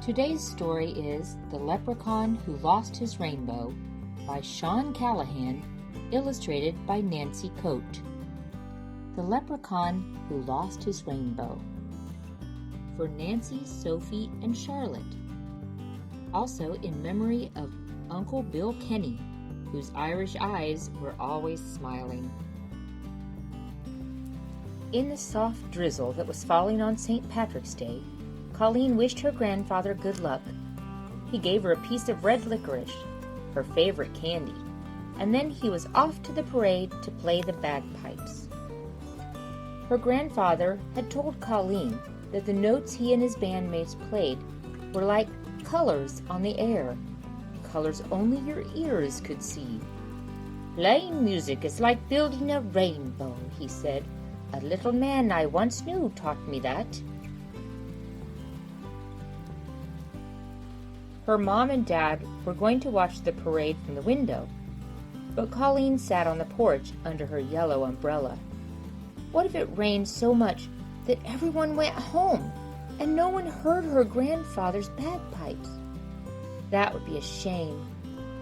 Today's story is The Leprechaun Who Lost His Rainbow by Sean Callahan, illustrated by Nancy Coate. The Leprechaun Who Lost His Rainbow. For Nancy, Sophie, and Charlotte. Also in memory of Uncle Bill Kenny, whose Irish eyes were always smiling. In the soft drizzle that was falling on St. Patrick's Day, Colleen wished her grandfather good luck. He gave her a piece of red licorice, her favorite candy, and then he was off to the parade to play the bagpipes. Her grandfather had told Colleen that the notes he and his bandmates played were like colors on the air, colors only your ears could see. "Playing music is like building a rainbow," he said. "A little man I once knew taught me that." Her mom and dad were going to watch the parade from the window, but Colleen sat on the porch under her yellow umbrella. What if it rained so much that everyone went home and no one heard her grandfather's bagpipes? That would be a shame.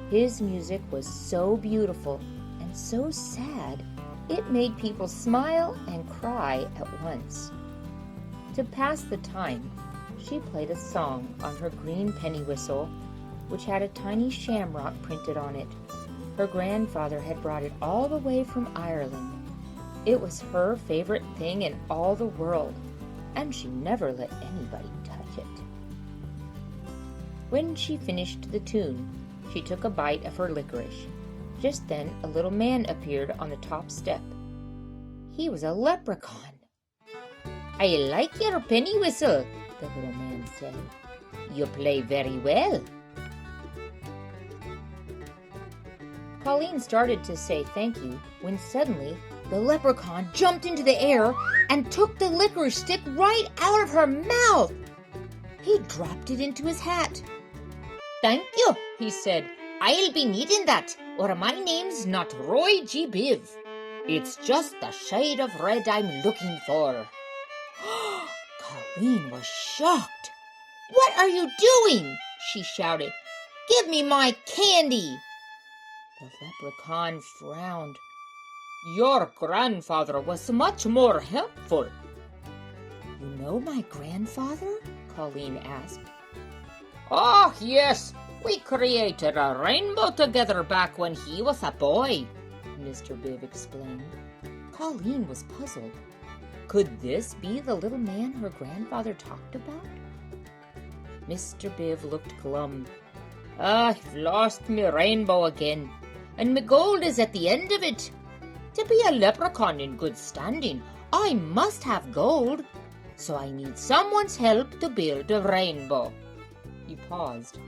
His music was so beautiful and so sad, it made people smile and cry at once. To pass the time, she played a song on her green penny whistle, which had a tiny shamrock printed on it. Her grandfather had brought it all the way from Ireland. It was her favorite thing in all the world, and she never let anybody touch it. When she finished the tune, she took a bite of her licorice. Just then a little man appeared on the top step. He was a leprechaun. "I like your penny whistle," the little man said. "You play very well." Colleen started to say thank you when suddenly the leprechaun jumped into the air and took the licorice stick right out of her mouth. He dropped it into his hat. "Thank you," he said. "I'll be needing that, or my name's not Roy G. Biv. It's just the shade of red I'm looking for." Colleen was shocked. "What are you doing?" she shouted. "Give me my candy." The leprechaun frowned. "Your grandfather was much more helpful." "You know my grandfather?" Colleen asked. "Oh, yes. We created a rainbow together back when he was a boy," Mr. Biv explained. Colleen was puzzled. Could this be the little man her grandfather talked about? Mr. Biv looked glum. "I've lost me rainbow again, and me gold is at the end of it. To be a leprechaun in good standing, I must have gold, so I need someone's help to build a rainbow." He paused.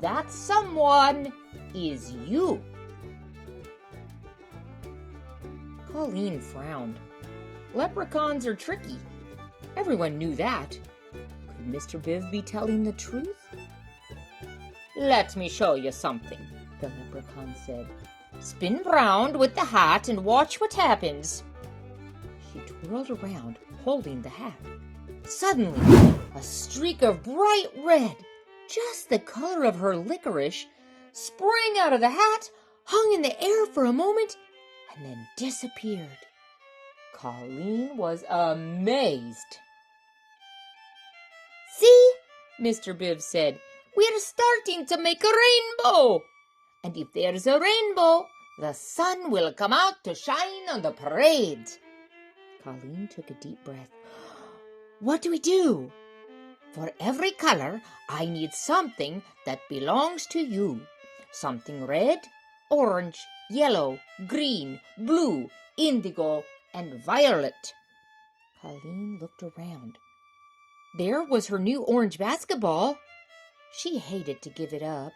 "That someone is you." Colleen frowned. Leprechauns are tricky. Everyone knew that. Could Mr. Biv be telling the truth? "Let me show you something," the leprechaun said. "Spin round with the hat and watch what happens." She twirled around, holding the hat. Suddenly, a streak of bright red, just the color of her licorice, sprang out of the hat, hung in the air for a moment, and then disappeared. Colleen was amazed. "See," Mr. Biv said, "we're starting to make a rainbow. And if there's a rainbow, the sun will come out to shine on the parade." Colleen took a deep breath. "What do we do?" "For every color, I need something that belongs to you. Something red, orange, yellow, green, blue, indigo, and violet." Colleen looked around. There was her new orange basketball. She hated to give it up,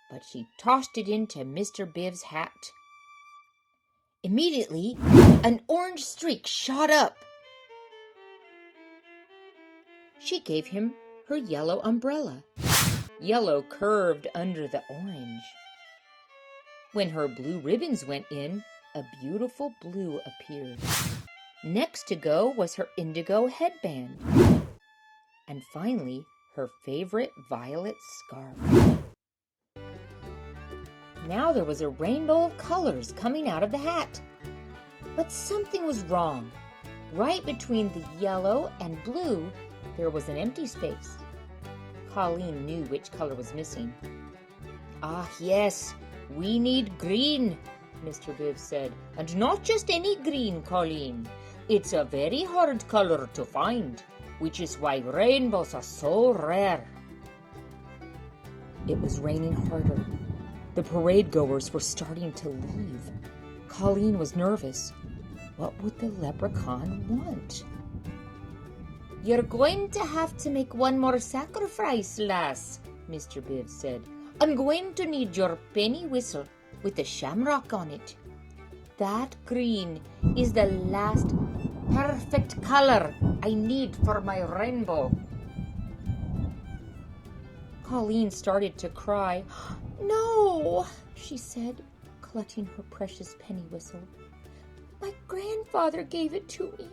but she tossed it into Mr. Biv's hat. Immediately, an orange streak shot up. She gave him her yellow umbrella. Yellow curved under the orange. When her blue ribbons went in, a beautiful blue appeared. Next to go was her indigo headband. And finally, her favorite violet scarf. Now there was a rainbow of colors coming out of the hat. But something was wrong. Right between the yellow and blue, there was an empty space. Colleen knew which color was missing. "Ah, yes, we need green," Mr. Biv said. "And not just any green, Colleen. It's a very hard color to find, which is why rainbows are so rare." It was raining harder. The parade goers were starting to leave. Colleen was nervous. What would the leprechaun want? "You're going to have to make one more sacrifice, lass," Mr. Biv said. "I'm going to need your penny whistle with a shamrock on it. That green is the last perfect color I need for my rainbow." Colleen started to cry. "No," she said, clutching her precious penny whistle. "My grandfather gave it to me."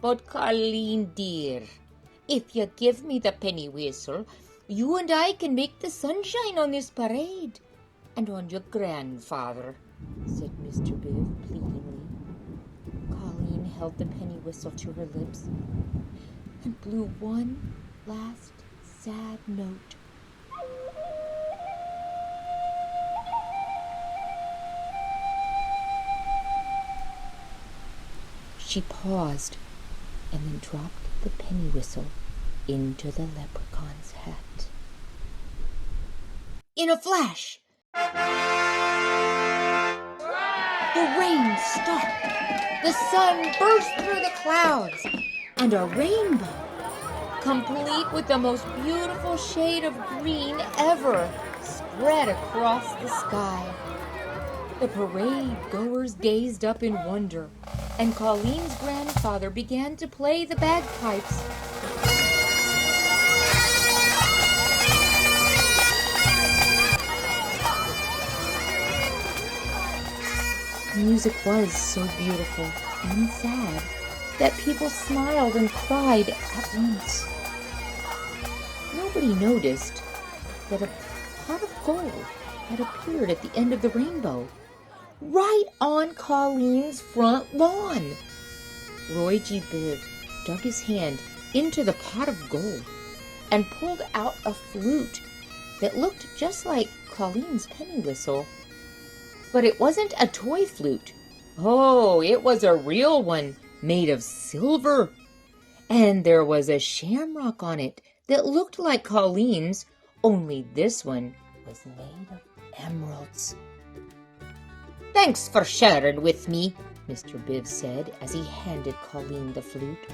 "But Colleen, dear, if you give me the penny whistle, you and I can make the sunshine on this parade and on your grandfather," said Mr. Biv pleadingly. Colleen held the penny whistle to her lips and blew one last sad note. She paused and then dropped the penny whistle into the leprechaun's hat. In a flash, the rain stopped. The sun burst through the clouds, and a rainbow, complete with the most beautiful shade of green ever, spread across the sky. The parade goers gazed up in wonder, and Colleen's grandfather began to play the bagpipes. The music was so beautiful and sad that people smiled and cried at once. Nobody noticed that a pot of gold had appeared at the end of the rainbow, right on Colleen's front lawn. Roy G. Biv dug his hand into the pot of gold and pulled out a flute that looked just like Colleen's penny whistle. But it wasn't a toy flute. Oh, it was a real one made of silver. And there was a shamrock on it that looked like Colleen's, only this one was made of emeralds. "Thanks for sharing with me," Mr. Biv said as he handed Colleen the flute.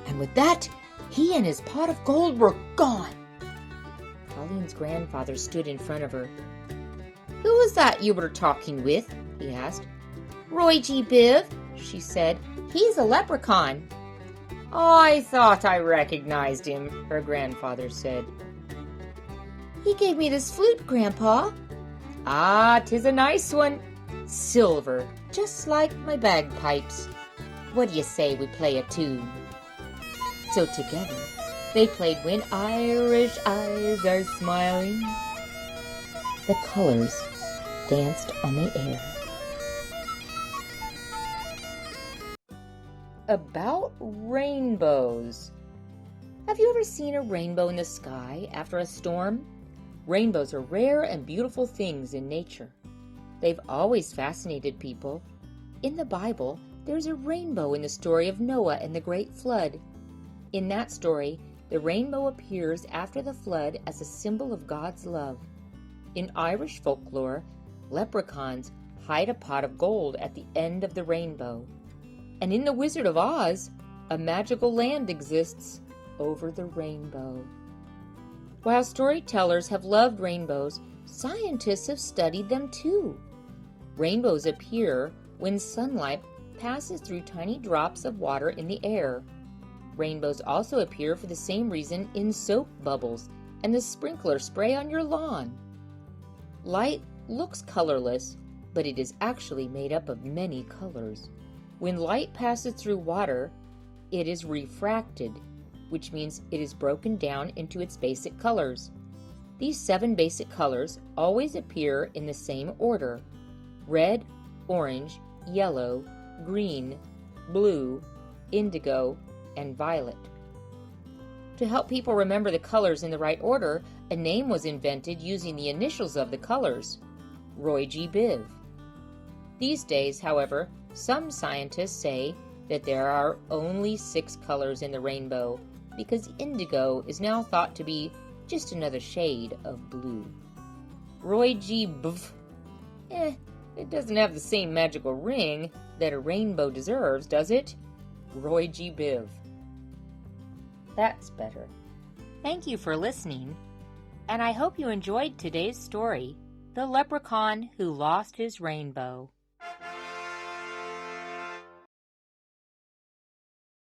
And with that, he and his pot of gold were gone. Colleen's grandfather stood in front of her. "Who was that you were talking with?" he asked. "Roy G. Biv," she said. "He's a leprechaun." "I thought I recognized him," her grandfather said. "He gave me this flute, Grandpa." "Ah, 'tis a nice one. Silver, just like my bagpipes. What do you say we play a tune?" So together they played "When Irish Eyes Are Smiling." The colors danced on the air. About rainbows. Have you ever seen a rainbow in the sky after a storm? Rainbows are rare and beautiful things in nature. They've always fascinated people. In the Bible, there's a rainbow in the story of Noah and the Great Flood. In that story, the rainbow appears after the flood as a symbol of God's love. In Irish folklore, leprechauns hide a pot of gold at the end of the rainbow. And in The Wizard of Oz, a magical land exists over the rainbow. While storytellers have loved rainbows, scientists have studied them too. Rainbows appear when sunlight passes through tiny drops of water in the air. Rainbows also appear for the same reason in soap bubbles and the sprinkler spray on your lawn. Light looks colorless, but it is actually made up of many colors. When light passes through water, it is refracted, which means it is broken down into its basic colors. These 7 basic colors always appear in the same order: red, orange, yellow, green, blue, indigo, and violet. To help people remember the colors in the right order, a name was invented using the initials of the colors: Roy G. Biv. These days, however, some scientists say that there are only 6 colors in the rainbow because indigo is now thought to be just another shade of blue. Roy G. Biv. It doesn't have the same magical ring that a rainbow deserves, does it? Roy G. Biv. That's better. Thank you for listening, and I hope you enjoyed today's story, The Leprechaun Who Lost His Rainbow.